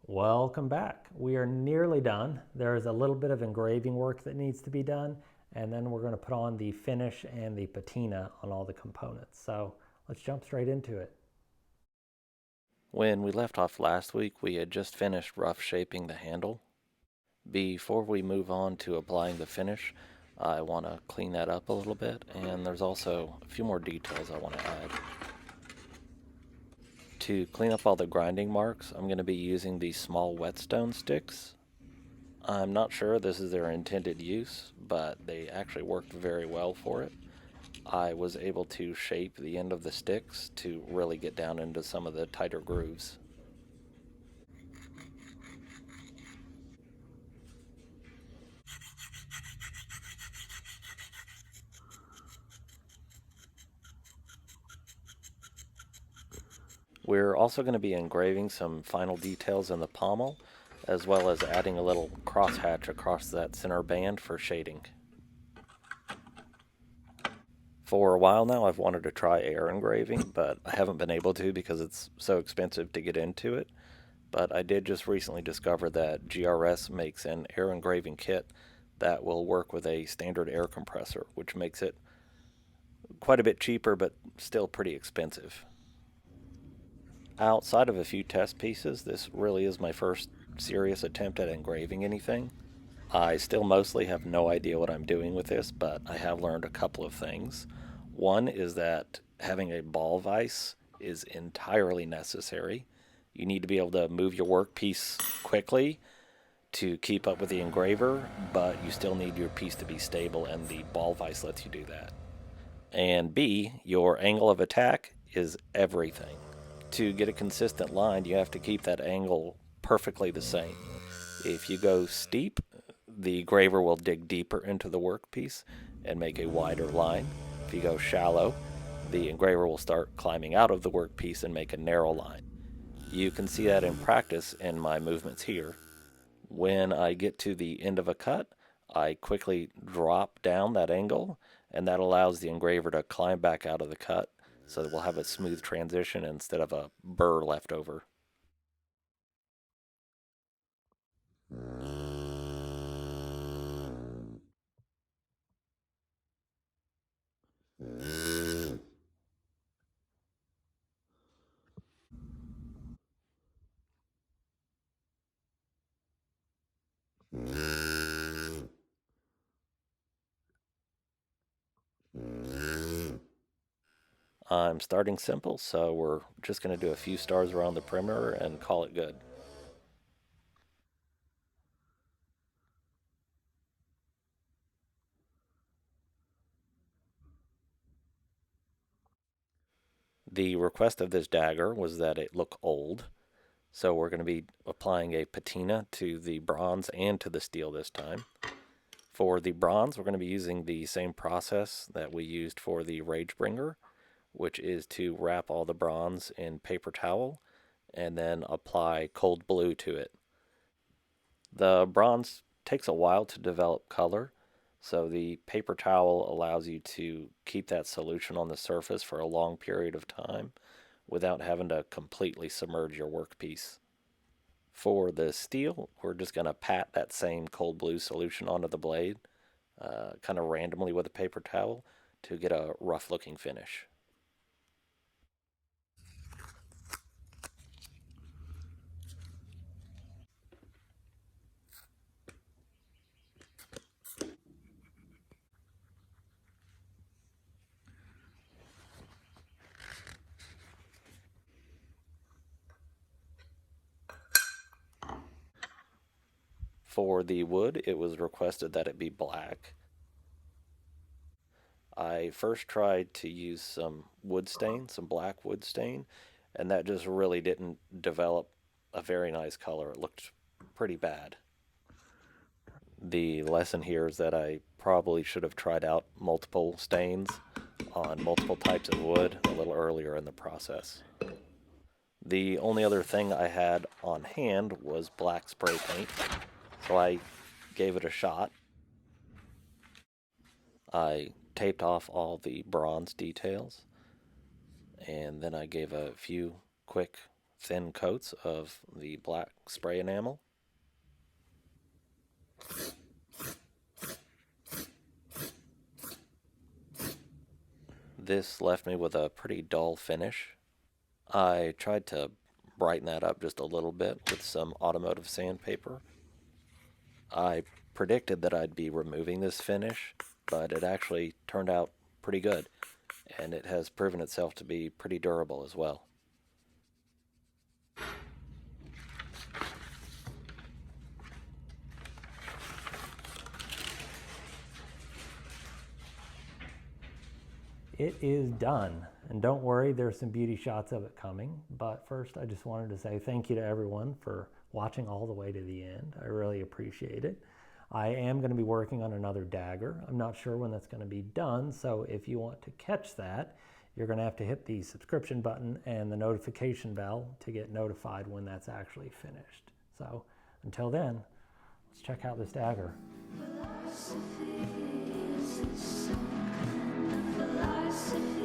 Welcome back. We are nearly done. There is a little bit of engraving work that needs to be done, and then we're going to put on the finish and the patina on all the components. So let's jump straight into it. When we left off last week, we had just finished rough shaping the handle. Before we move on to applying the finish, I want to clean that up a little bit, and there's also a few more details I want to add. To clean up all the grinding marks, I'm going to be using these small whetstone sticks. I'm not sure this is their intended use, but they actually worked very well for it. I was able to shape the end of the sticks to really get down into some of the tighter grooves. We're also going to be engraving some final details in the pommel, as well as adding a little crosshatch across that center band for shading. For a while now, I've wanted to try air engraving, but I haven't been able to because it's so expensive to get into it. But I did just recently discover that GRS makes an air engraving kit that will work with a standard air compressor, which makes it quite a bit cheaper but still pretty expensive. Outside of a few test pieces, this really is my first serious attempt at engraving anything. I still mostly have no idea what I'm doing with this, but I have learned a couple of things. One is that having a ball vise is entirely necessary. You need to be able to move your workpiece quickly to keep up with the engraver, but you still need your piece to be stable, and the ball vise lets you do that. And B, your angle of attack is everything. To get a consistent line, you have to keep that angle perfectly the same. If you go steep, the graver will dig deeper into the workpiece and make a wider line. If you go shallow, the engraver will start climbing out of the workpiece and make a narrow line. You can see that in practice in my movements here. When I get to the end of a cut, I quickly drop down that angle, and that allows the engraver to climb back out of the cut so that we'll have a smooth transition instead of a burr left over. I'm starting simple, so we're just going to do a few stars around the perimeter and call it good. The request of this dagger was that it look old, so we're going to be applying a patina to the bronze and to the steel this time. For the bronze, we're going to be using the same process that we used for the Ragebringer, which is to wrap all the bronze in paper towel and then apply cold blue to it. The bronze takes a while to develop color, so the paper towel allows you to keep that solution on the surface for a long period of time without having to completely submerge your workpiece. For the steel, we're just going to pat that same cold blue solution onto the blade, kind of randomly with a paper towel to get a rough looking finish. For the wood, it was requested that it be black. I first tried to use some wood stain, some black wood stain, and that just really didn't develop a very nice color. It looked pretty bad. The lesson here is that I probably should have tried out multiple stains on multiple types of wood a little earlier in the process. The only other thing I had on hand was black spray paint, so I gave it a shot. I taped off all the bronze details, and then I gave a few quick thin coats of the black spray enamel. This left me with a pretty dull finish. I tried to brighten that up just a little bit with some automotive sandpaper. I predicted that I'd be removing this finish, but it actually turned out pretty good, and it has proven itself to be pretty durable as well. It is done, and don't worry, there's some beauty shots of it coming. But first, I just wanted to say thank you to everyone for watching all the way to the end. I really appreciate it. I am going to be working on another dagger. I'm not sure when that's going to be done, so if you want to catch that, you're going to have to hit the subscription button and the notification bell to get notified when that's actually finished. So until then, let's check out this dagger. Philosophy.